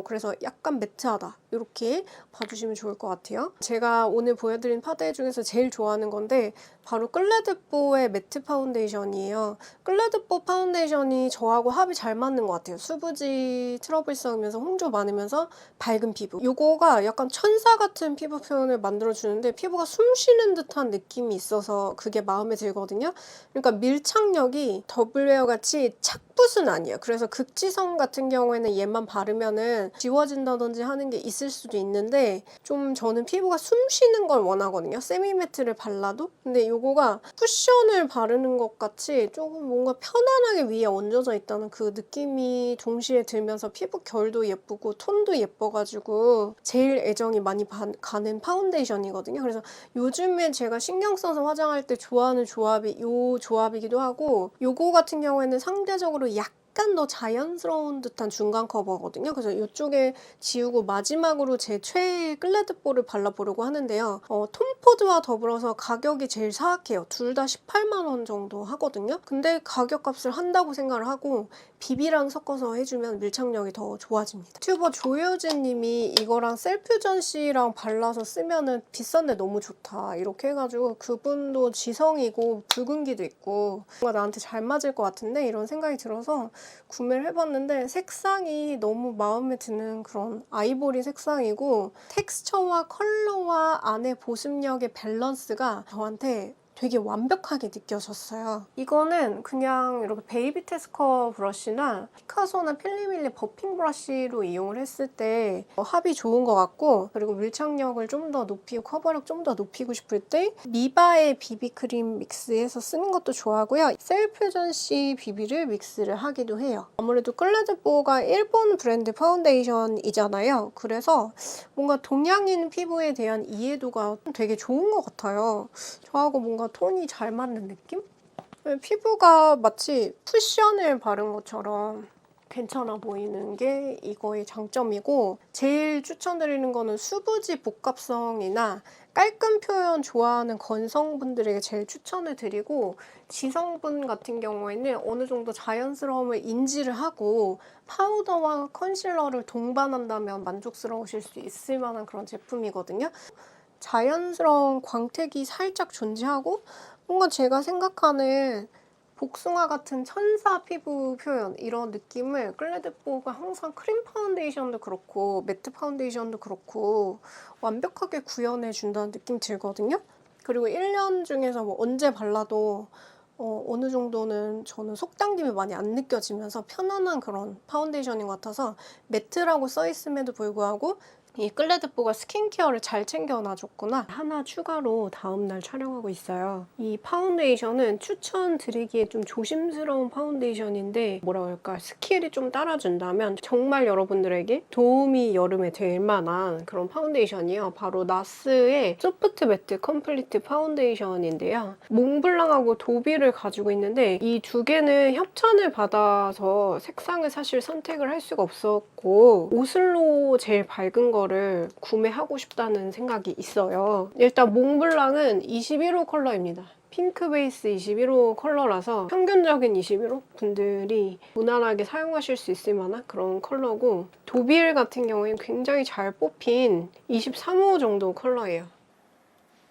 Speaker 1: 그래서 약간 매트하다 이렇게 봐주시면 좋을 것 같아요. 제가 오늘 보여드린 파데 중에서 제일 좋아하는 건데 바로 클레드뽀의 매트 파운데이션이에요. 클레드뽀 파운데이션이 저하고 합이 잘 맞는 것 같아요. 수부지 트러블성이면서 홍조 많으면서 밝은 피부. 이거가 약간 천사 같은 피부 표현을 만들어주는데 피부가 숨 쉬는 듯한 느낌이 있어서 그게 마음에 들거든요. 그러니까 밀착력이 더블웨어 같이 착붙은 아니에요. 그래서 극지성 같은 경우에는 얘만 바르면은 지워진다든지 하는 게 있을 수도 있는데 좀 저는 피부가 숨 쉬는 걸 원하거든요. 세미매트를 발라도. 근데 요거가 쿠션을 바르는 것 같이 조금 뭔가 편안하게 위에 얹어져 있다는 그 느낌이 동시에 들면서 피부 결도 예쁘고 톤도 예뻐가지고 제일 애정이 많이 가는 파운데이션이거든요. 그래서 요즘에 제가 신경 써서 화장할 때 좋아하는 조합이 요 조합이기도 하고 요거 같은 경우에는 상대적으로 약간 더 자연스러운 듯한 중간 커버거든요. 그래서 이쪽에 지우고 마지막으로 제 최애 클레드뽀를 발라보려고 하는데요. 톰포드와 더불어서 가격이 제일 사악해요. 둘 다 18만 원 정도 하거든요. 근데 가격값을 한다고 생각을 하고 비비랑 섞어서 해주면 밀착력이 더 좋아집니다. 튜버 조효진 님이 이거랑 셀퓨전씨랑 발라서 쓰면은 비싼데 너무 좋다 이렇게 해가지고 그분도 지성이고 붉은기도 있고 뭔가 나한테 잘 맞을 것 같은데 이런 생각이 들어서 구매를 해봤는데 색상이 너무 마음에 드는 그런 아이보리 색상이고 텍스처와 컬러와 안에 보습력의 밸런스가 저한테 되게 완벽하게 느껴졌어요. 이거는 그냥 이렇게 베이비 테스커 브러쉬나 피카소나 필리밀리 버핑 브러쉬로 이용을 했을 때 합이 좋은 것 같고 그리고 밀착력을 좀 더 높이고 커버력 좀 더 높이고 싶을 때 미바의 비비크림 믹스해서 쓰는 것도 좋아하고요. 셀퓨전시 비비를 믹스를 하기도 해요. 아무래도 클레드뽀가 일본 브랜드 파운데이션이잖아요. 그래서 뭔가 동양인 피부에 대한 이해도가 되게 좋은 것 같아요. 저하고 뭔가 톤이 잘 맞는 느낌? 피부가 마치 쿠션을 바른 것처럼 괜찮아 보이는 게 이거의 장점이고 제일 추천드리는 거는 수부지 복합성이나 깔끔 표현 좋아하는 건성분들에게 제일 추천을 드리고 지성분 같은 경우에는 어느 정도 자연스러움을 인지를 하고 파우더와 컨실러를 동반한다면 만족스러우실 수 있을 만한 그런 제품이거든요. 자연스러운 광택이 살짝 존재하고 뭔가 제가 생각하는 복숭아 같은 천사 피부 표현 이런 느낌을 클레드뽀가 항상 크림 파운데이션도 그렇고 매트 파운데이션도 그렇고 완벽하게 구현해 준다는 느낌 들거든요. 그리고 1년 중에서 뭐 언제 발라도 어느 정도는 저는 속당김이 많이 안 느껴지면서 편안한 그런 파운데이션인 것 같아서 매트라고 써있음에도 불구하고 이 클레드뽀가 스킨케어를 잘 챙겨놔줬구나. 하나 추가로 다음날 촬영하고 있어요. 이 파운데이션은 추천드리기에 좀 조심스러운 파운데이션인데 뭐라 그럴까 스킬이 좀 따라준다면 정말 여러분들에게 도움이 여름에 될 만한 그런 파운데이션이에요. 바로 나스의 소프트 매트 컴플리트 파운데이션인데요. 몽블랑하고 도비를 가지고 있는데 이 두 개는 협찬을 받아서 색상을 사실 선택을 할 수가 없었고 오슬로 제일 밝은 거를 구매하고 싶다는 생각이 있어요. 일단 몽블랑은 21호 컬러입니다. 핑크 베이스 21호 컬러라서 평균적인 21호 분들이 무난하게 사용하실 수 있을 만한 그런 컬러고, 도빌 같은 경우에는 굉장히 잘 뽑힌 23호 정도 컬러예요.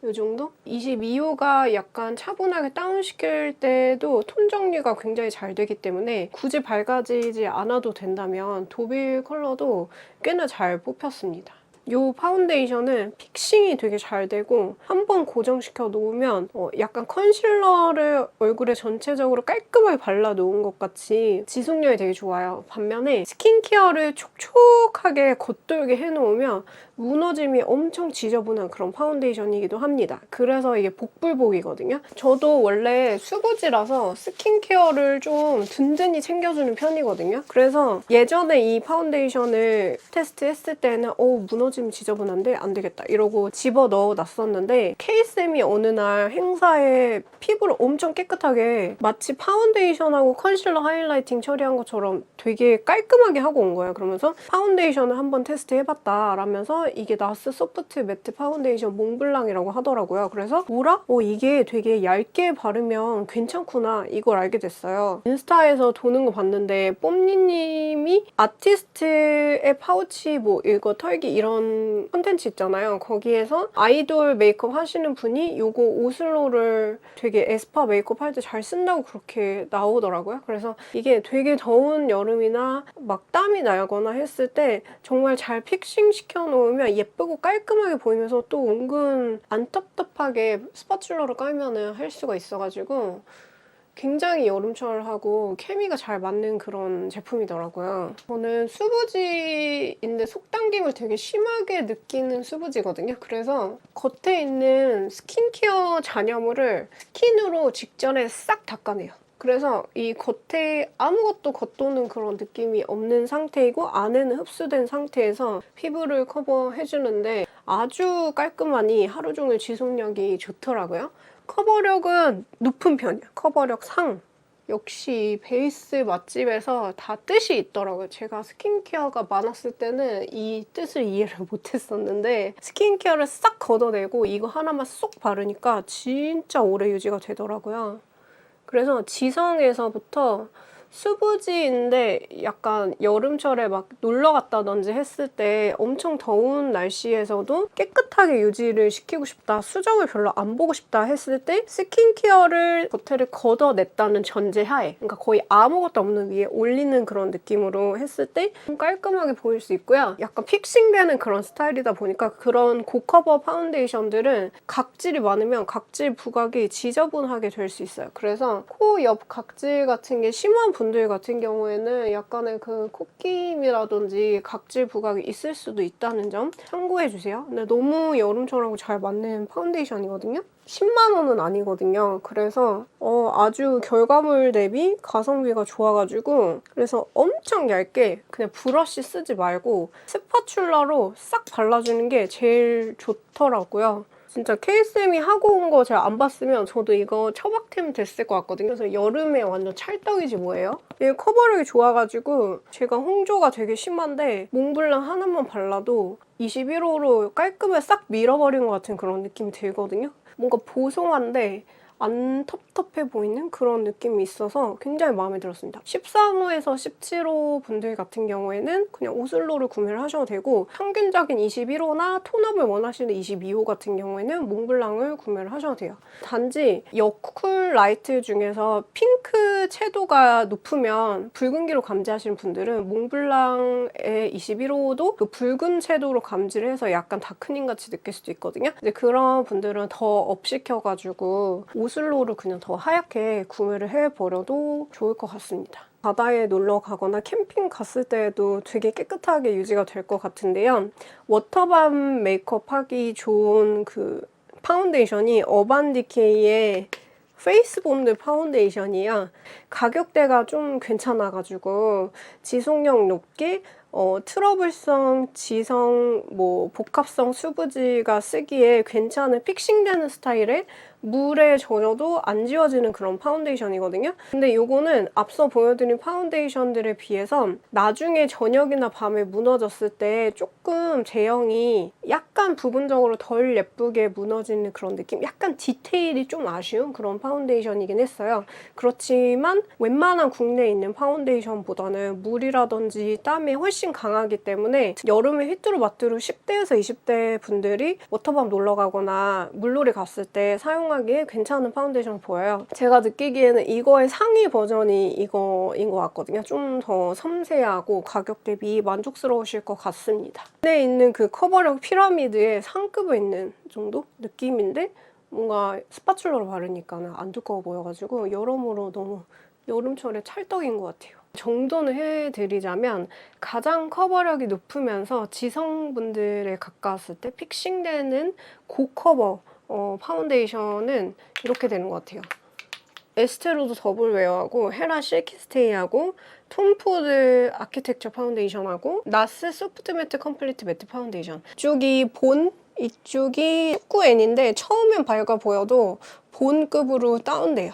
Speaker 1: 이 정도? 22호가 약간 차분하게 다운시킬 때도 톤 정리가 굉장히 잘 되기 때문에 굳이 밝아지지 않아도 된다면 도빌 컬러도 꽤나 잘 뽑혔습니다. 이 파운데이션은 픽싱이 되게 잘 되고 한번 고정시켜 놓으면 약간 컨실러를 얼굴에 전체적으로 깔끔하게 발라 놓은 것 같이 지속력이 되게 좋아요. 반면에 스킨케어를 촉촉하게 겉돌게 해놓으면 무너짐이 엄청 지저분한 그런 파운데이션이기도 합니다. 그래서 이게 복불복이거든요. 저도 원래 수부지라서 스킨케어를 좀 든든히 챙겨주는 편이거든요. 그래서 예전에 이 파운데이션을 테스트했을 때는 무너짐이 지저분한데 안 되겠다 이러고 집어넣어 놨었는데, K쌤이 어느 날 행사에 피부를 엄청 깨끗하게 마치 파운데이션하고 컨실러 하이라이팅 처리한 것처럼 되게 깔끔하게 하고 온 거예요. 그러면서 파운데이션을 한번 테스트해봤다 라면서 이게 나스 소프트 매트 파운데이션 몽블랑이라고 하더라고요. 그래서 뭐라? 이게 되게 얇게 바르면 괜찮구나 이걸 알게 됐어요. 인스타에서 도는 거 봤는데 뽐니님이 아티스트의 파우치 뭐 이거 털기 이런 콘텐츠 있잖아요. 거기에서 아이돌 메이크업 하시는 분이 요거 오슬로를 되게 에스파 메이크업 할 때 잘 쓴다고 그렇게 나오더라고요. 그래서 이게 되게 더운 여름이나 막 땀이 나거나 했을 때 정말 잘 픽싱 시켜놓으면 예쁘고 깔끔하게 보이면서 또 은근 안 텁텁하게 스파츌러로 깔면은 할 수가 있어가지고 굉장히 여름철하고 케미가 잘 맞는 그런 제품이더라고요. 저는 수부지인데 속당김을 되게 심하게 느끼는 수부지거든요. 그래서 겉에 있는 스킨케어 잔여물을 스킨으로 직전에 싹 닦아내요. 그래서 이 겉에 아무것도 겉도는 그런 느낌이 없는 상태이고 안에는 흡수된 상태에서 피부를 커버해주는데 아주 깔끔하니 하루 종일 지속력이 좋더라고요. 커버력은 높은 편이야. 커버력 상. 역시 베이스 맛집에서 다 뜻이 있더라고요. 제가 스킨케어가 많았을 때는 이 뜻을 이해를 못했었는데 스킨케어를 싹 걷어내고 이거 하나만 쏙 바르니까 진짜 오래 유지가 되더라고요. 그래서 지성에서부터 수부지인데 약간 여름철에 막 놀러 갔다든지 했을 때 엄청 더운 날씨에서도 깨끗하게 유지를 시키고 싶다, 수정을 별로 안 보고 싶다 했을 때 스킨케어를 겉에를 걷어냈다는 전제하에, 그러니까 거의 아무것도 없는 위에 올리는 그런 느낌으로 했을 때 좀 깔끔하게 보일 수 있고요. 약간 픽싱되는 그런 스타일이다 보니까 그런 고커버 파운데이션들은 각질이 많으면 각질 부각이 지저분하게 될 수 있어요. 그래서 코 옆 각질 같은 게 심한 분들 같은 경우에는 약간의 그 콧김이라든지 각질 부각이 있을 수도 있다는 점 참고해주세요. 근데 너무 여름철하고 잘 맞는 파운데이션이거든요. 10만 원은 아니거든요. 그래서 아주 결과물 대비 가성비가 좋아가지고 그래서 엄청 얇게 그냥 브러쉬 쓰지 말고 스파츌러로 싹 발라주는 게 제일 좋더라고요. 진짜 K쌤이 하고 온 거 제가 안 봤으면 저도 이거 처박템 됐을 것 같거든요. 그래서 여름에 완전 찰떡이지 뭐예요? 이게 커버력이 좋아가지고 제가 홍조가 되게 심한데 몽블랑 하나만 발라도 21호로 깔끔하게 싹 밀어버린 것 같은 그런 느낌이 들거든요. 뭔가 보송한데 안 텁텁해 보이는 그런 느낌이 있어서 굉장히 마음에 들었습니다. 13호에서 17호 분들 같은 경우에는 그냥 오슬로를 구매를 하셔도 되고 평균적인 21호나 톤업을 원하시는 22호 같은 경우에는 몽블랑을 구매를 하셔도 돼요. 단지 여쿨 라이트 중에서 핑크 채도가 높으면 붉은기로 감지하시는 분들은 몽블랑의 21호도 그 붉은 채도로 감지를 해서 약간 다크닝 같이 느낄 수도 있거든요. 근데 그런 분들은 더 업시켜가지고 오슬로를 그냥 더 하얗게 구매를 해버려도 좋을 것 같습니다. 바다에 놀러 가거나 캠핑 갔을 때에도 되게 깨끗하게 유지가 될 것 같은데요. 워터밤 메이크업 하기 좋은 그 파운데이션이 어반디케이의 페이스본드 파운데이션이야. 가격대가 좀 괜찮아가지고 지속력 높게 트러블성, 지성, 뭐 복합성 수부지가 쓰기에 괜찮은 픽싱되는 스타일의 물에 젖어도 안 지워지는 그런 파운데이션이거든요. 근데 요거는 앞서 보여드린 파운데이션들에 비해서 나중에 저녁이나 밤에 무너졌을 때 조금 제형이 약간 부분적으로 덜 예쁘게 무너지는 그런 느낌? 약간 디테일이 좀 아쉬운 그런 파운데이션이긴 했어요. 그렇지만 웬만한 국내에 있는 파운데이션보다는 물이라든지 땀이 훨씬 강하기 때문에 여름에 휘뚜루마뚜루 10대에서 20대 분들이 워터밤 놀러 가거나 물놀이 갔을 때 사용하기에 괜찮은 파운데이션 보여요. 제가 느끼기에는 이거의 상위 버전이 이거인 것 같거든요. 좀 더 섬세하고 가격 대비 만족스러우실 것 같습니다. 안에 있는 그 커버력 피라미드의 상급에 있는 정도 느낌인데 뭔가 스파츌러로 바르니까 안 두꺼워 보여가지고 여러모로 너무 여름철에 찰떡인 것 같아요. 정돈을 해드리자면 가장 커버력이 높으면서 지성분들에 가까웠을 때 픽싱되는 고커버 파운데이션은 이렇게 되는 것 같아요. 에스테로드 더블웨어하고 헤라 실키스테이하고 톰포드 아키텍처 파운데이션하고 나스 소프트 매트 컴플리트 매트 파운데이션. 이쪽이 본, 이쪽이 19N인데 처음엔 밝아 보여도 본급으로 다운돼요.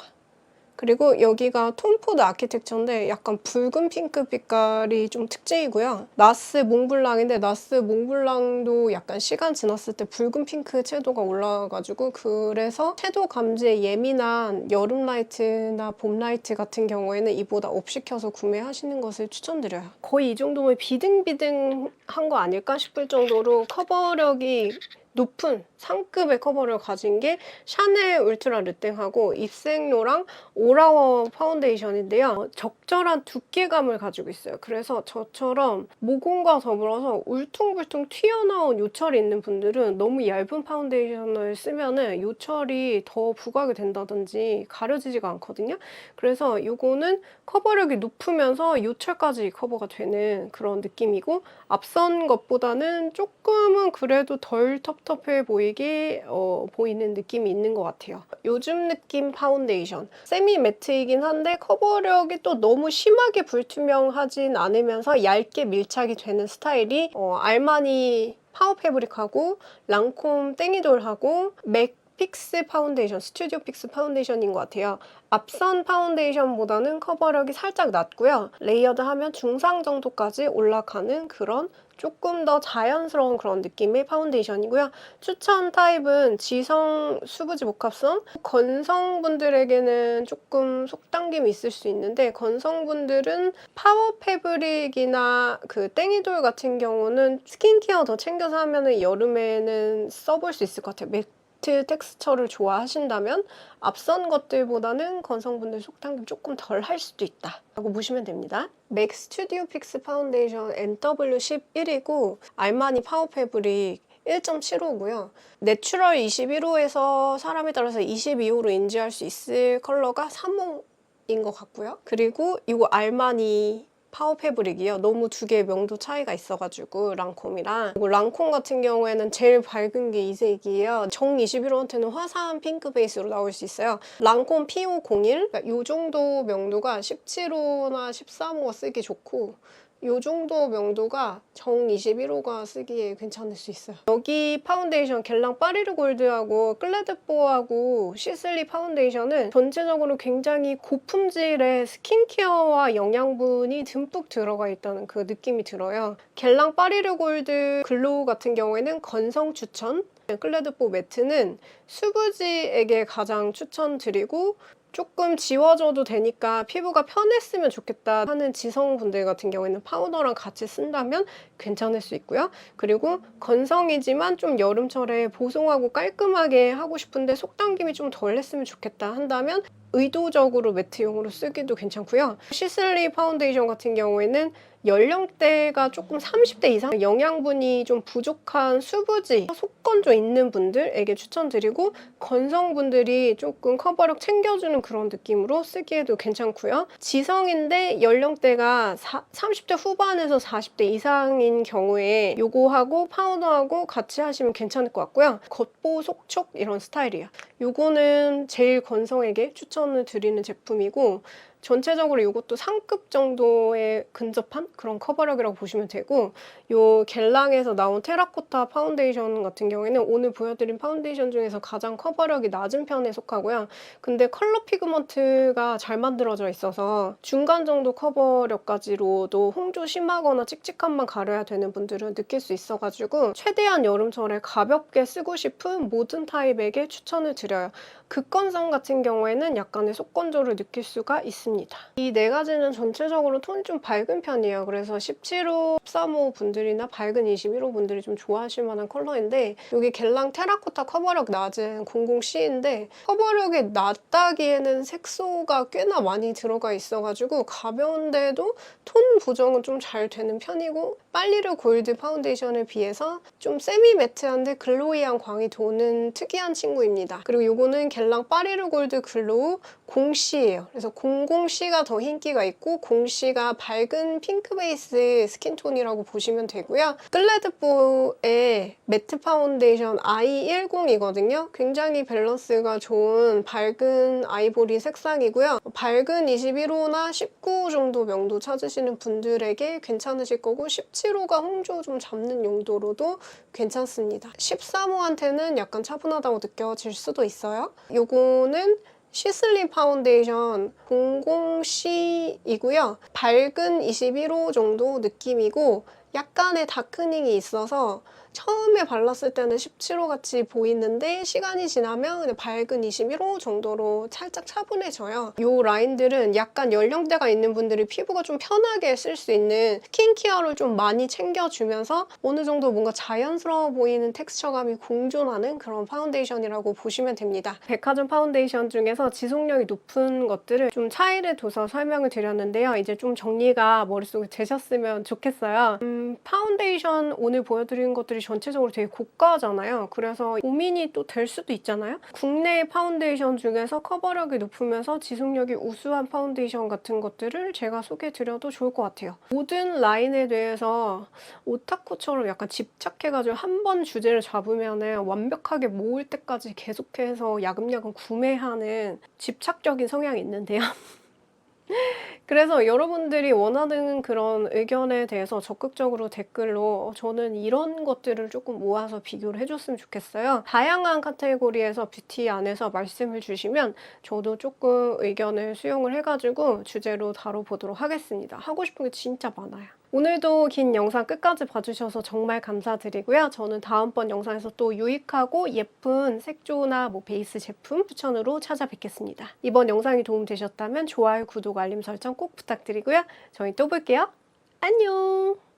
Speaker 1: 그리고 여기가 톰포드 아키텍처인데 약간 붉은 핑크 빛깔이 좀 특징이고요. 나스 몽블랑인데 나스 몽블랑도 약간 시간 지났을 때 붉은 핑크 채도가 올라와가지고 그래서 채도 감지에 예민한 여름 라이트나 봄 라이트 같은 경우에는 이보다 업시켜서 구매하시는 것을 추천드려요. 거의 이 정도면 비등비등한 거 아닐까 싶을 정도로 커버력이 높은 상급의 커버를 가진 게 샤넬 울트라 르땡하고 입생로랑 오라워 파운데이션인데요. 적절한 두께감을 가지고 있어요. 그래서 저처럼 모공과 더불어서 울퉁불퉁 튀어나온 요철이 있는 분들은 너무 얇은 파운데이션을 쓰면은 요철이 더 부각이 된다든지 가려지지가 않거든요. 그래서 이거는 커버력이 높으면서 요철까지 커버가 되는 그런 느낌이고 앞선 것보다는 조금은 그래도 덜 텁텁해 보이는 느낌이 있는 것 같아요. 요즘 느낌 파운데이션. 세미 매트이긴 한데 커버력이 또 너무 심하게 불투명하진 않으면서 얇게 밀착이 되는 스타일이 알마니 파워 패브릭하고 랑콤 땡이돌하고 맥 픽스 파운데이션, 스튜디오 픽스 파운데이션인 것 같아요. 앞선 파운데이션보다는 커버력이 살짝 낮고요. 레이어드하면 중상 정도까지 올라가는 그런 조금 더 자연스러운 그런 느낌의 파운데이션이고요. 추천 타입은 지성 수부지 복합성, 건성분들에게는 조금 속당김이 있을 수 있는데 건성분들은 파워 패브릭이나 그 땡이돌 같은 경우는 스킨케어 더 챙겨서 하면 여름에는 써볼 수 있을 것 같아요. 매트 텍스처를 좋아하신다면 앞선 것들보다는 건성분들 속당김 조금 덜 할 수도 있다 라고 보시면 됩니다. 맥 스튜디오 픽스 파운데이션 NW11이고 알마니 파워 패브릭 1.75고요. 내추럴 21호에서 사람에 따라서 22호로 인지할 수 있을 컬러가 3호인 것 같고요. 그리고 이거 알마니 파워 패브릭이요. 너무 두 개의 명도 차이가 있어가지고 랑콤이랑 그리고 랑콤 같은 경우에는 제일 밝은 게 이 색이에요. 정 21호한테는 화사한 핑크 베이스로 나올 수 있어요. 랑콤 P501 그러니까 이 정도 명도가 17호나 13호가 쓰기 좋고 이 정도 명도가 정 21호가 쓰기에 괜찮을 수 있어요. 여기 파운데이션 겔랑 파리르 골드하고 클레드뽀하고 시슬리 파운데이션은 전체적으로 굉장히 고품질의 스킨케어와 영양분이 듬뿍 들어가 있다는 그 느낌이 들어요. 겔랑 파리르 골드 글로우 같은 경우에는 건성 추천, 클레드뽀 매트는 수부지에게 가장 추천드리고 조금 지워줘도 되니까 피부가 편했으면 좋겠다 하는 지성분들 같은 경우에는 파우더랑 같이 쓴다면 괜찮을 수 있고요. 그리고 건성이지만 좀 여름철에 보송하고 깔끔하게 하고 싶은데 속당김이 좀 덜 했으면 좋겠다 한다면 의도적으로 매트용으로 쓰기도 괜찮고요. 시슬리 파운데이션 같은 경우에는 연령대가 조금 30대 이상 영양분이 좀 부족한 수부지, 속건조 있는 분들에게 추천드리고 건성분들이 조금 커버력 챙겨주는 그런 느낌으로 쓰기에도 괜찮고요. 지성인데 연령대가 30대 후반에서 40대 이상인 경우에 요거하고 파우더하고 같이 하시면 괜찮을 것 같고요. 겉보 속촉 이런 스타일이에요. 요거는 제일 건성에게 추천을 드리는 제품이고 전체적으로 이것도 상급 정도에 근접한 그런 커버력이라고 보시면 되고, 요 겔랑에서 나온 테라코타 파운데이션 같은 경우에는 오늘 보여드린 파운데이션 중에서 가장 커버력이 낮은 편에 속하고요. 근데 컬러 피그먼트가 잘 만들어져 있어서 중간 정도 커버력까지로도 홍조 심하거나 칙칙함만 가려야 되는 분들은 느낄 수 있어가지고 최대한 여름철에 가볍게 쓰고 싶은 모든 타입에게 추천을 드려요. 극건성 같은 경우에는 약간의 속건조를 느낄 수가 있습니다. 이 네 가지는 전체적으로 톤이 좀 밝은 편이에요. 그래서 17호, 13호 분들이나 밝은 21호 분들이 좀 좋아하실 만한 컬러인데, 여기 겔랑 테라코타 커버력 낮은 00C인데 커버력이 낮다기에는 색소가 꽤나 많이 들어가 있어가지고 가벼운데도 톤 보정은 좀 잘 되는 편이고, 빨리르 골드 파운데이션에 비해서 좀 세미 매트한데 글로이한 광이 도는 특이한 친구입니다. 그리고 요거는 겔랑 파리르 골드 글로우 0C예요. 그래서 00C가 더 인기가 있고 0C가 밝은 핑크 베이스 스킨톤이라고 보시면 되고요. 클레드보의 매트 파운데이션 I10이거든요. 굉장히 밸런스가 좋은 밝은 아이보리 색상이고요. 밝은 21호나 19호 정도 명도 찾으시는 분들에게 괜찮으실 거고, 17호가 홍조 좀 잡는 용도로도 괜찮습니다. 13호한테는 약간 차분하다고 느껴질 수도 있어요. 요거는 시슬리 파운데이션 00C이고요. 밝은 21호 정도 느낌이고 약간의 다크닝이 있어서 처음에 발랐을 때는 17호 같이 보이는데 시간이 지나면 그냥 밝은 21호 정도로 살짝 차분해져요. 이 라인들은 약간 연령대가 있는 분들이 피부가 좀 편하게 쓸 수 있는 스킨케어를 좀 많이 챙겨주면서 어느 정도 뭔가 자연스러워 보이는 텍스처감이 공존하는 그런 파운데이션이라고 보시면 됩니다. 백화점 파운데이션 중에서 지속력이 높은 것들을 좀 차이를 둬서 설명을 드렸는데요. 이제 좀 정리가 머릿속에 되셨으면 좋겠어요. 파운데이션 오늘 보여드린 것들이 전체적으로 되게 고가잖아요. 그래서 고민이 또 될 수도 있잖아요. 국내 파운데이션 중에서 커버력이 높으면서 지속력이 우수한 파운데이션 같은 것들을 제가 소개해드려도 좋을 것 같아요. 모든 라인에 대해서 오타쿠처럼 약간 집착해가지고 한 번 주제를 잡으면 완벽하게 모을 때까지 계속해서 야금야금 구매하는 집착적인 성향이 있는데요. 그래서 여러분들이 원하는 그런 의견에 대해서 적극적으로 댓글로 저는 이런 것들을 조금 모아서 비교를 해줬으면 좋겠어요. 다양한 카테고리에서 뷰티 안에서 말씀을 주시면 저도 조금 의견을 수용을 해가지고 주제로 다뤄보도록 하겠습니다. 하고 싶은 게 진짜 많아요. 오늘도 긴 영상 끝까지 봐주셔서 정말 감사드리고요. 저는 다음번 영상에서 또 유익하고 예쁜 색조나 베이스 제품 추천으로 찾아뵙겠습니다. 이번 영상이 도움되셨다면 좋아요, 구독, 알림 설정 꼭 부탁드리고요. 저희 또 볼게요. 안녕!